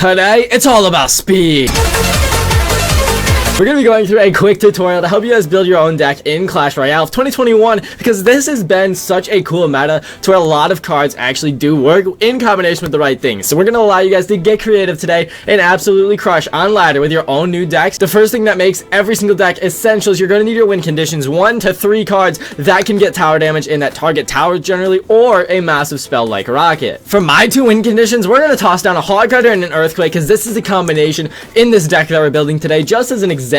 Today, it's all about speed. We're going to be going through a quick tutorial to help you guys build your own deck in Clash Royale of 2021 because this has been such a cool meta to where a lot of cards actually do work in combination with the right things. So we're going to allow you guys to get creative today and absolutely crush on ladder with your own new decks. The first thing that makes every single deck essential is you're going to need your win conditions, 1 to 3 cards that can get tower damage in that target tower generally, or a massive spell like Rocket. For my 2 win conditions, we're going to toss down a Hog Rider and an Earthquake because this is the combination in this deck that we're building today. Just as an example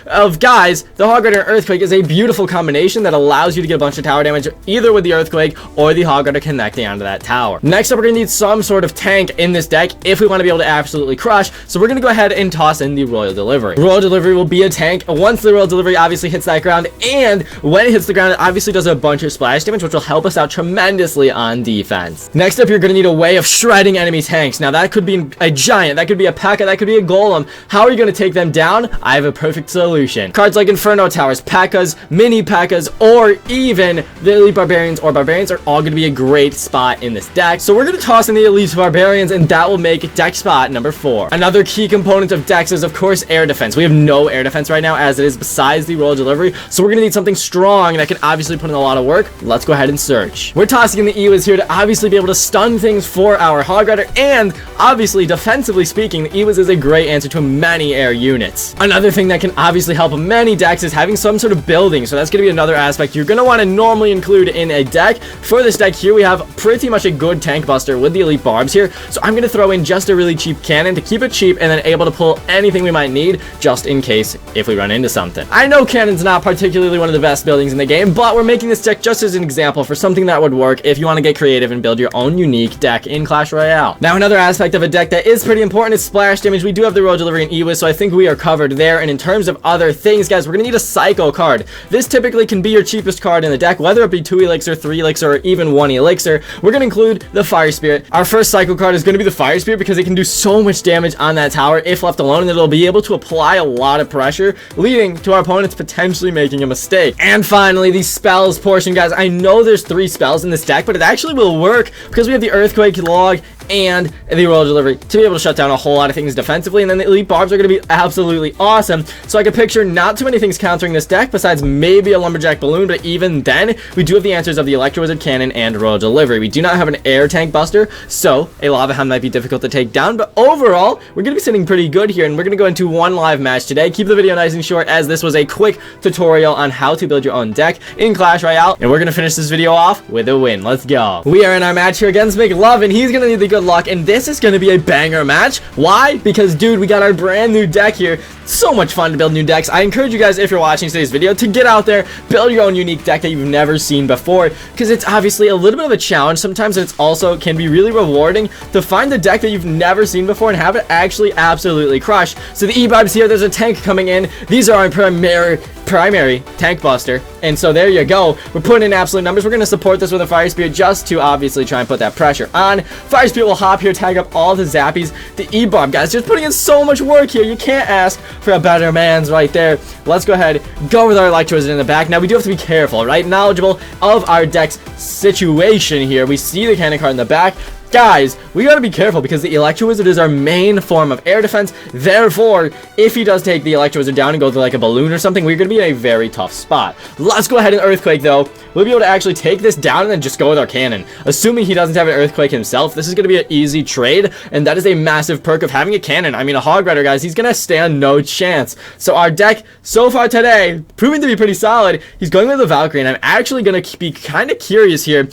of, guys, the Hog Rider and Earthquake is a beautiful combination that allows you to get a bunch of tower damage either with the Earthquake or the Hog Rider connecting onto that tower. Next up, we're going to need some sort of tank in this deck if we want to be able to absolutely crush, so we're going to go ahead and toss in the Royal Delivery. Royal Delivery will be a tank once the Royal Delivery obviously hits that ground, and when it hits the ground, it obviously does a bunch of splash damage, which will help us out tremendously on defense. Next up, you're going to need a way of shredding enemy tanks. Now, that could be a Giant, that could be a P.E.K.K.A., that could be a Golem. How are you going to take them down? I have a perfect solution. Cards like Inferno Towers, P.E.K.K.A.s, Mini P.E.K.K.A.s, or even the Elite Barbarians or Barbarians are all going to be a great spot in this deck. So we're going to toss in the Elite Barbarians, and that will make deck spot number 4. Another key component of decks is, of course, air defense. We have no air defense right now as it is besides the Royal Delivery, so we're going to need something strong that can obviously put in a lot of work. Let's go ahead and search. We're tossing in the Ewas here to obviously be able to stun things for our Hog Rider, and obviously, defensively speaking, the Ewas is a great answer to many air units. Another thing that can obviously help many decks is having some sort of building, so that's going to be another aspect you're going to want to normally include in a deck. For this deck here, we have pretty much a good tank buster with the Elite Barbs here, so I'm going to throw in just a really cheap cannon to keep it cheap and then able to pull anything we might need just in case if we run into something. I know cannon's not particularly one of the best buildings in the game, but we're making this deck just as an example for something that would work if you want to get creative and build your own unique deck in Clash Royale. Now, another aspect of a deck that is pretty important is splash damage. We do have the Royal Delivery and Ewas, so I think we are covered there. And in terms of other things, guys, we're going to need a Psycho card. This typically can be your cheapest card in the deck, whether it be 2 Elixir, 3 Elixir, or even 1 Elixir. We're going to include the Fire Spirit. Our first Psycho card is going to be the Fire Spirit because it can do so much damage on that tower if left alone, and it'll be able to apply a lot of pressure, leading to our opponents potentially making a mistake. And finally, the spells portion, guys. I know there's 3 spells in this deck, but it actually will work because we have the Earthquake, Log, and the Royal Delivery to be able to shut down a whole lot of things defensively, and then the Elite Barbs are going to be absolutely awesome. So I can picture not too many things countering this deck besides maybe a Lumberjack Balloon, but even then, we do have the answers of the Electro Wizard Cannon and Royal Delivery. We do not have an air tank buster, so a Lava Hound might be difficult to take down, but overall, we're going to be sitting pretty good here, and we're going to go into one live match today. Keep the video nice and short, as this was a quick tutorial on how to build your own deck in Clash Royale, and we're going to finish this video off with a win. Let's go. We are in our match here against McLove, and he's going to need the good luck, and this is going to be a banger match. Why? Because, dude, we got our brand new deck here. So much fun to build new decks. I encourage you guys, if you're watching today's video, to get out there, build your own unique deck that you've never seen before, because it's obviously a little bit of a challenge. Sometimes it's also can be really rewarding to find the deck that you've never seen before and have it actually absolutely crush. So the E-Vibes here, there's a tank coming in. These are our primary tank buster, and so there you go. We're putting in absolute numbers. We're going to support this with a Fire Spirit just to obviously try and put that pressure on. Fire Spirit will hop here, tag up all the zappies. The E-Barb, guys, just putting in so much work here. You can't ask for a better man's right there. Let's go ahead, go with our Electro Wizard in the back. Now, we do have to be careful, right? Knowledgeable of our deck's situation here. We see the cannon card in the back. Guys, we gotta be careful because the Electro Wizard is our main form of air defense. Therefore, if he does take the Electro Wizard down and go through like a balloon or something, we're gonna be in a very tough spot. Let's go ahead and Earthquake, though. We'll be able to actually take this down and then just go with our cannon. Assuming he doesn't have an Earthquake himself, this is gonna be an easy trade, and that is a massive perk of having a cannon. I mean, a Hog Rider, guys, he's gonna stand no chance. So our deck so far today, proving to be pretty solid. He's going with the Valkyrie, and I'm actually gonna be kind of curious here.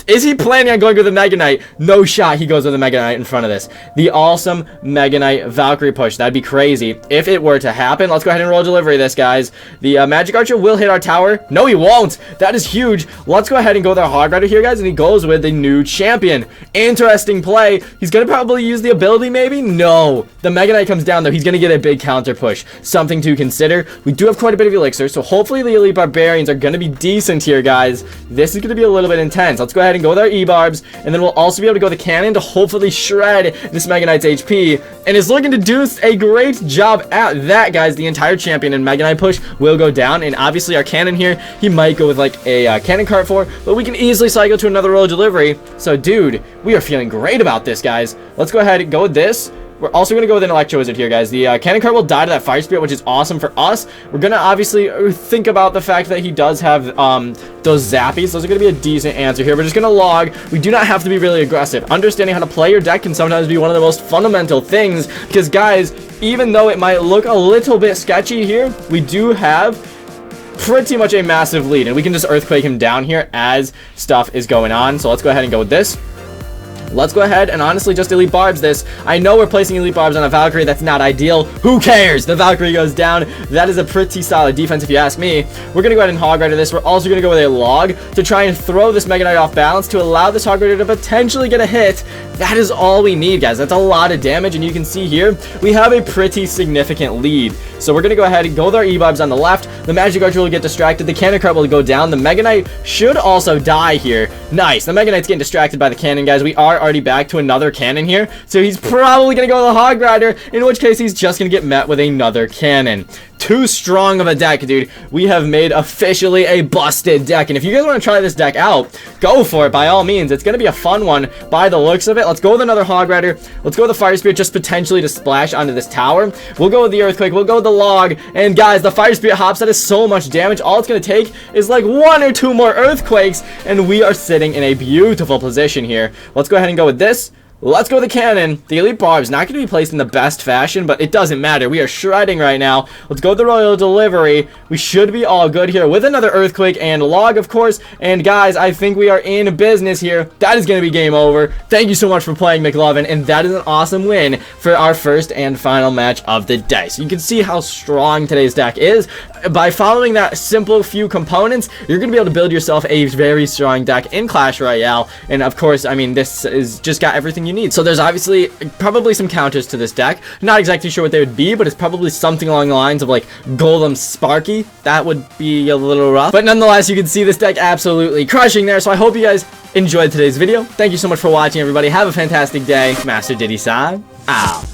Is he planning on going with the Mega Knight? No shot he goes with the Mega Knight in front of this. The awesome Mega Knight Valkyrie push. That'd be crazy if it were to happen. Let's go ahead and Royal Delivery this, guys. The Magic Archer will hit our tower. No, he won't. That is huge. Let's go ahead and go with our Hog Rider here, guys, and he goes with the new champion. Interesting play. He's going to probably use the ability, maybe? No. The Mega Knight comes down, though. He's going to get a big counter push. Something to consider. We do have quite a bit of Elixir, so hopefully the Elite Barbarians are going to be decent here, guys. This is going to be a little bit intense. Let's go ahead and go with our E-Barbs, and then we'll also be able to go with the cannon to hopefully shred this Mega Knight's HP, and is looking to do a great job at that, guys. The entire champion and Mega Knight push will go down, and obviously our cannon here, he might go with like a cannon cart for, but we can easily cycle to another Royal Delivery. So, dude, we are feeling great about this, guys. Let's go ahead and go with this. We're also going to go with an Electro Wizard here, guys. The Cannon card will die to that Fire Spirit, which is awesome for us. We're going to obviously think about the fact that he does have those Zappies. Those are going to be a decent answer here. We're just going to log. We do not have to be really aggressive. Understanding how to play your deck can sometimes be one of the most fundamental things because, guys, even though it might look a little bit sketchy here, we do have pretty much a massive lead, and we can just Earthquake him down here as stuff is going on. So let's go ahead and go with this. Let's go ahead and honestly just Elite Barbs this. I know we're placing Elite Barbs on a Valkyrie. That's not ideal. Who cares? The Valkyrie goes down. That is a pretty solid defense if you ask me. We're going to go ahead and Hog Rider this. We're also going to go with a Log to try and throw this Mega Knight off balance to allow this Hog Rider to potentially get a hit. That is all we need, guys. That's a lot of damage, and you can see here we have a pretty significant lead. So we're going to go ahead and go with our E-Barbs on the left. The Magic Archer will get distracted. The Cannon card will go down. The Mega Knight should also die here. Nice. The Mega Knight's getting distracted by the Cannon, guys. We are already back to another Cannon here. So he's probably going to go with the Hog Rider, in which case he's just going to get met with another Cannon. Too strong of a deck, dude. We have made officially a busted deck. And if you guys want to try this deck out, go for it by all means. It's going to be a fun one by the looks of it. Let's go with another Hog Rider. Let's go with the Fire Spirit just potentially to splash onto this tower. We'll go with the Earthquake. We'll go with the Log. And guys, the Fire Spirit hops. That is so much damage. All it's going to take is like 1 or 2 more Earthquakes. And we are sitting in a beautiful position here. Let's go ahead and go with this. Let's go with the Cannon. The Elite Barb is not going to be placed in the best fashion, but it doesn't matter. We are shredding right now. Let's go with the Royal Delivery. We should be all good here with another Earthquake and Log, of course. And guys, I think we are in business here. That is going to be game over. Thank you so much for playing, McLovin, and that is an awesome win for our first and final match of the day. So you can see how strong today's deck is. By following that simple few components, you're going to be able to build yourself a very strong deck in Clash Royale. And of course, I mean, this is just got everything you need. So there's obviously probably some counters to this deck. Not exactly sure what they would be, but it's probably something along the lines of like Golem Sparky. That would be a little rough. But nonetheless, you can see this deck absolutely crushing there. So I hope you guys enjoyed today's video. Thank you so much for watching, everybody. Have a fantastic day. Master Diddy San out.